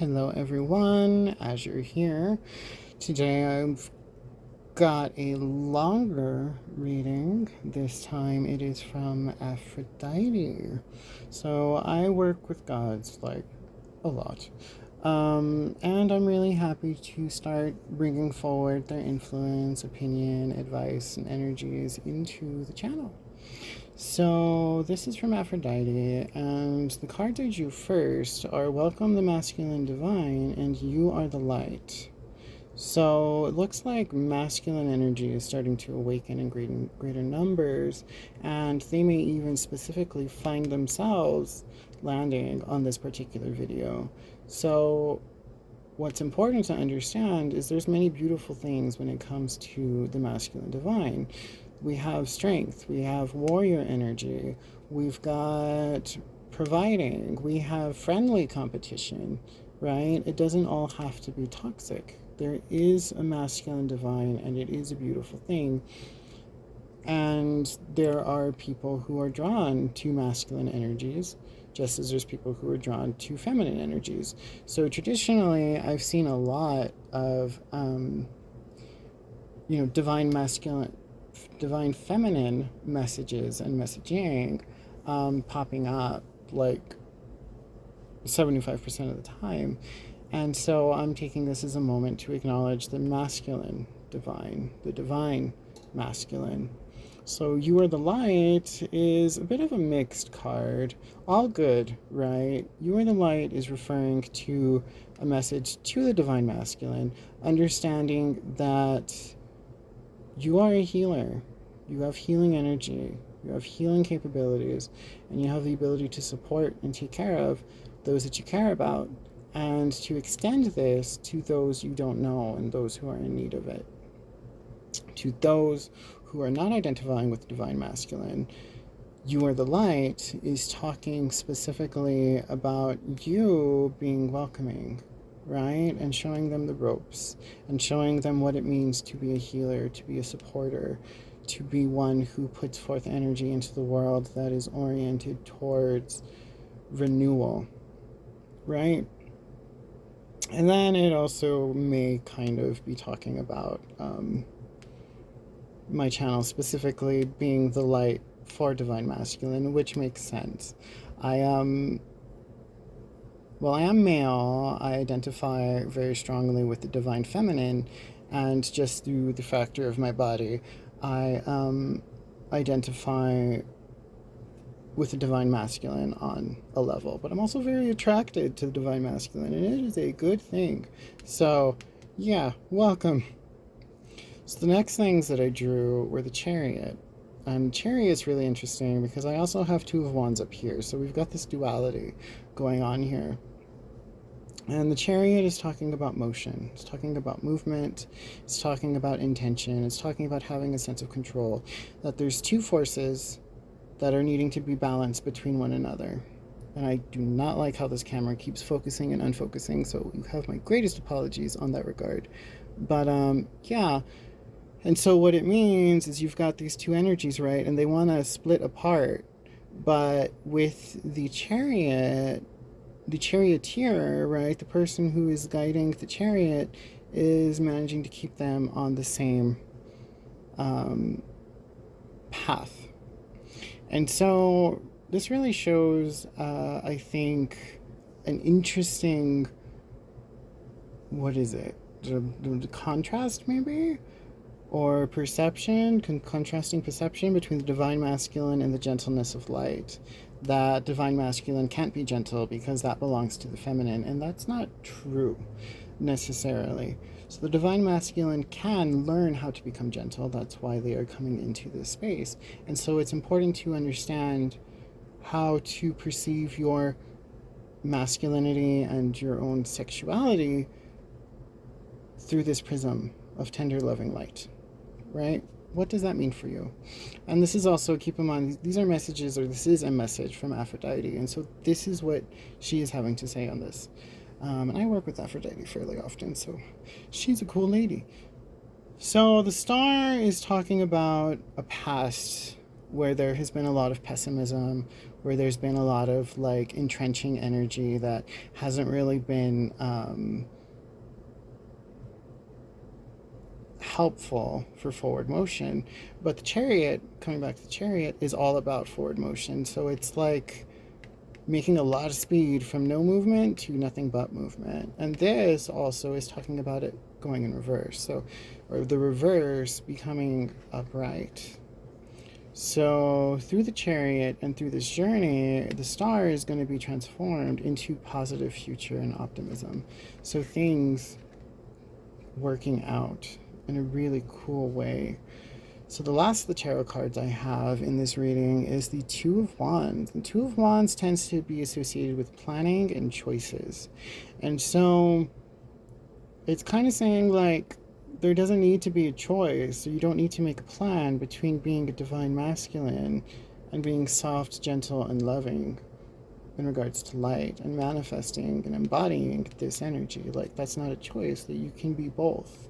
Hello, everyone. As you're here today, I've got a longer reading. This time it is from Aphrodite. So I work with gods like a lot. And I'm really happy to start bringing forward their influence, opinion, advice, and energies into the channel. So this is from Aphrodite, and the cards I drew first are Welcome the Masculine Divine and You Are the Light. So it looks like masculine energy is starting to awaken in greater numbers, and they may even specifically find themselves landing on this particular video. So what's important to understand is there's many beautiful things when it comes to the masculine divine. We have strength, we have warrior energy, we've got providing, we have friendly competition, right? It doesn't all have to be toxic. There is a masculine divine, and it is a beautiful thing. And there are people who are drawn to masculine energies, just as there's people who are drawn to feminine energies. So traditionally, I've seen a lot of, divine masculine, divine feminine messages and messaging popping up like 75% of the time. And so I'm taking this as a moment to acknowledge the masculine divine, the divine masculine. So You Are the Light is a bit of a mixed card. All good, right? You Are the Light is referring to a message to the divine masculine, understanding that you are a healer. You have healing energy. You have healing capabilities, and you have the ability to support and take care of those that you care about, and to extend this to those you don't know and those who are in need of it. To those who are not identifying with the divine masculine, You Are the Light is talking specifically about you being welcoming, right? And showing them the ropes, and showing them what it means to be a healer, to be a supporter, to be one who puts forth energy into the world that is oriented towards renewal, right? And then it also may kind of be talking about my channel specifically being the light for divine masculine, which makes sense. I am male. I identify very strongly with the divine feminine, and just through the factor of my body, I identify with the divine masculine on a level, but I'm also very attracted to the divine masculine, and it is a good thing. So yeah, welcome. So the next things that I drew were the Chariot, and Chariot's really interesting because I also have Two of Wands up here, so we've got this duality going on here. And the Chariot is talking about motion, it's talking about movement, it's talking about intention, it's talking about having a sense of control, that there's two forces that are needing to be balanced between one another. And I do not like how this camera keeps focusing and unfocusing, so you have my greatest apologies on that regard. But yeah, and so what it means is you've got these two energies, right? And they want to split apart. But with the Chariot, the charioteer, right, the person who is guiding the chariot is managing to keep them on the same path. And so this really shows, I think, an interesting, what is it? The contrast, maybe? Or perception, contrasting perception between the divine masculine and the gentleness of light. That divine masculine can't be gentle because that belongs to the feminine, and that's not true necessarily. So the divine masculine can learn how to become gentle. That's why they are coming into this space. And so it's important to understand how to perceive your masculinity and your own sexuality through this prism of tender, loving light, right? What does that mean for you? And this is also, keep in mind, these are messages, or this is a message from Aphrodite. And so this is what she is having to say on this. And I work with Aphrodite fairly often, so she's a cool lady. So the star is talking about a past where there has been a lot of pessimism, where there's been a lot of like entrenching energy that hasn't really been helpful for forward motion. But the chariot, coming back to the chariot, is all about forward motion. So it's like making a lot of speed from no movement to nothing but movement. And this also is talking about it going in reverse. So, or the reverse becoming upright. So through the chariot and through this journey, the star is going to be transformed into positive future and optimism. So things working out in a really cool way. So the last of the tarot cards I have in this reading is the Two of Wands. The Two of Wands tends to be associated with planning and choices. And so it's kind of saying like there doesn't need to be a choice. You don't need to make a plan between being a divine masculine and being soft, gentle, and loving in regards to light and manifesting and embodying this energy. Like that's not a choice, that you can be both.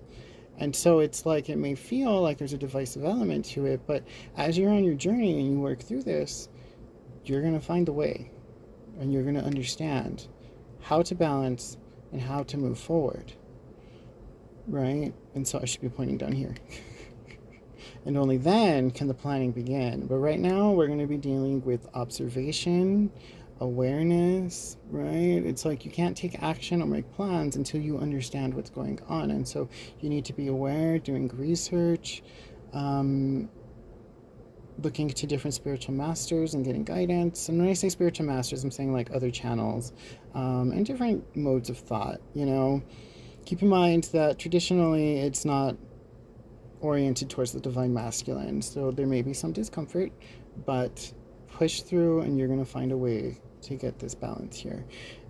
And so it's like it may feel like there's a divisive element to it, but as you're on your journey and you work through this, you're going to find a way and you're going to understand how to balance and how to move forward. Right? And so I should be pointing down here. And only then can the planning begin. But right now we're going to be dealing with observation, awareness, right? It's like you can't take action or make plans until you understand what's going on. And so you need to be aware, doing research, looking to different spiritual masters and getting guidance. And when I say spiritual masters, I'm saying like other channels and different modes of thought, you know. Keep in mind that traditionally it's not oriented towards the divine masculine, so there may be some discomfort, but push through and you're going to find a way to get this balance here.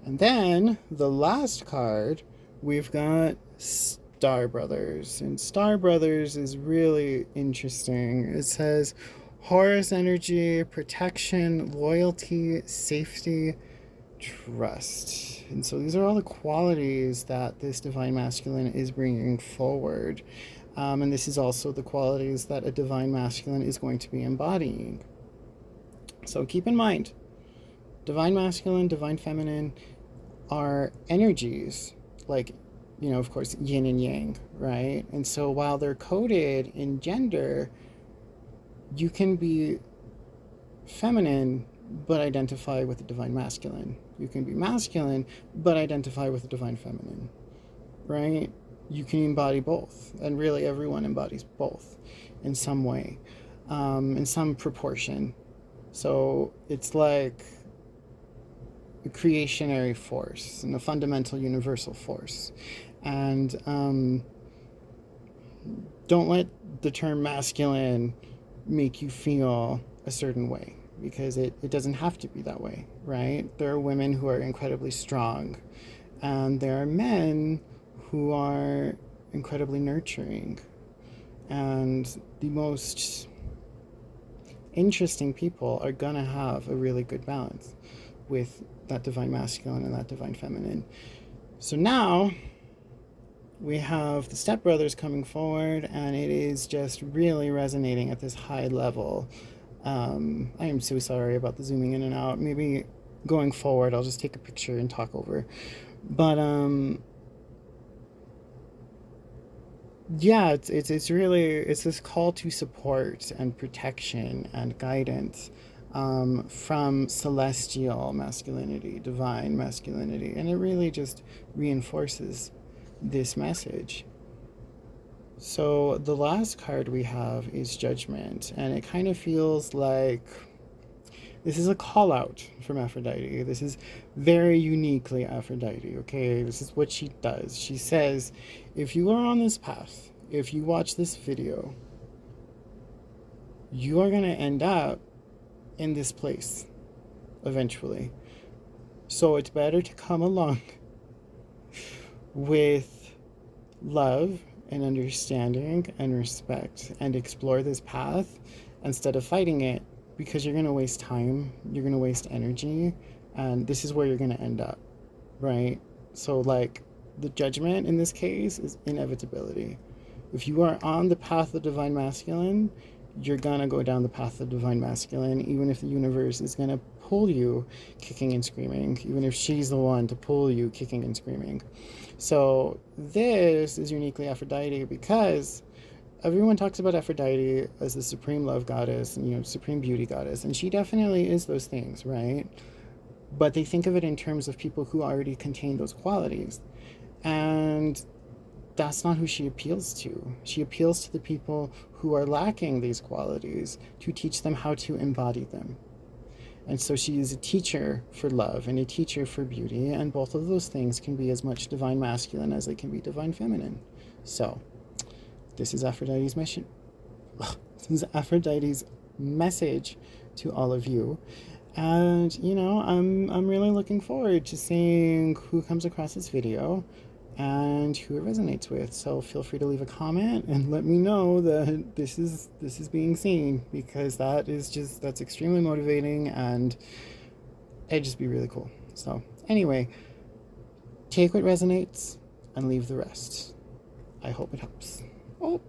And then the last card, we've got Star Brothers. And Star Brothers is really interesting. It says Horus energy, protection, loyalty, safety, trust. And so these are all the qualities that this divine masculine is bringing forward. And this is also the qualities that a divine masculine is going to be embodying. So keep in mind, divine masculine, divine feminine are energies, like, you know, of course, yin and yang, right? And so while they're coded in gender, you can be feminine but identify with the divine masculine. You can be masculine but identify with the divine feminine, right? You can embody both, and really everyone embodies both in some way, in some proportion. So it's like a creationary force and a fundamental universal force. And don't let the term masculine make you feel a certain way, because it doesn't have to be that way, right? There are women who are incredibly strong, and there are men who are incredibly nurturing. And the most interesting people are gonna have a really good balance with that divine masculine and that divine feminine. So now we have the stepbrothers coming forward, and it is just really resonating at this high level. I am so sorry about the zooming in and out. Maybe going forward I'll just take a picture and talk over. But yeah, it's really, it's this call to support and protection and guidance from celestial masculinity, divine masculinity, and it really just reinforces this message. So the last card we have is Judgment, and it kind of feels like this is a call out from Aphrodite. This is very uniquely Aphrodite, okay? This is what she does. She says, if you are on this path, if you watch this video, you are going to end up in this place eventually. So it's better to come along with love and understanding and respect and explore this path instead of fighting it, because you're going to waste time, you're going to waste energy, and this is where you're going to end up, right? So like the judgment in this case is inevitability. If you are on the path of divine masculine, you're gonna go down the path of divine masculine, even if the universe is gonna pull you kicking and screaming, even if she's the one to pull you kicking and screaming. So this is uniquely Aphrodite because everyone talks about Aphrodite as the supreme love goddess and, supreme beauty goddess, and she definitely is those things, right? But they think of it in terms of people who already contain those qualities. And that's not who she appeals to. She appeals to the people who are lacking these qualities to teach them how to embody them. And so she is a teacher for love and a teacher for beauty, and both of those things can be as much divine masculine as they can be divine feminine. So, this is Aphrodite's mission. This is Aphrodite's message to all of you. And I'm really looking forward to seeing who comes across this video and who it resonates with. So feel free to leave a comment and let me know that this is being seen, because that's extremely motivating, and it'd just be really cool. So anyway, take what resonates and leave the rest. I hope it helps. Oh.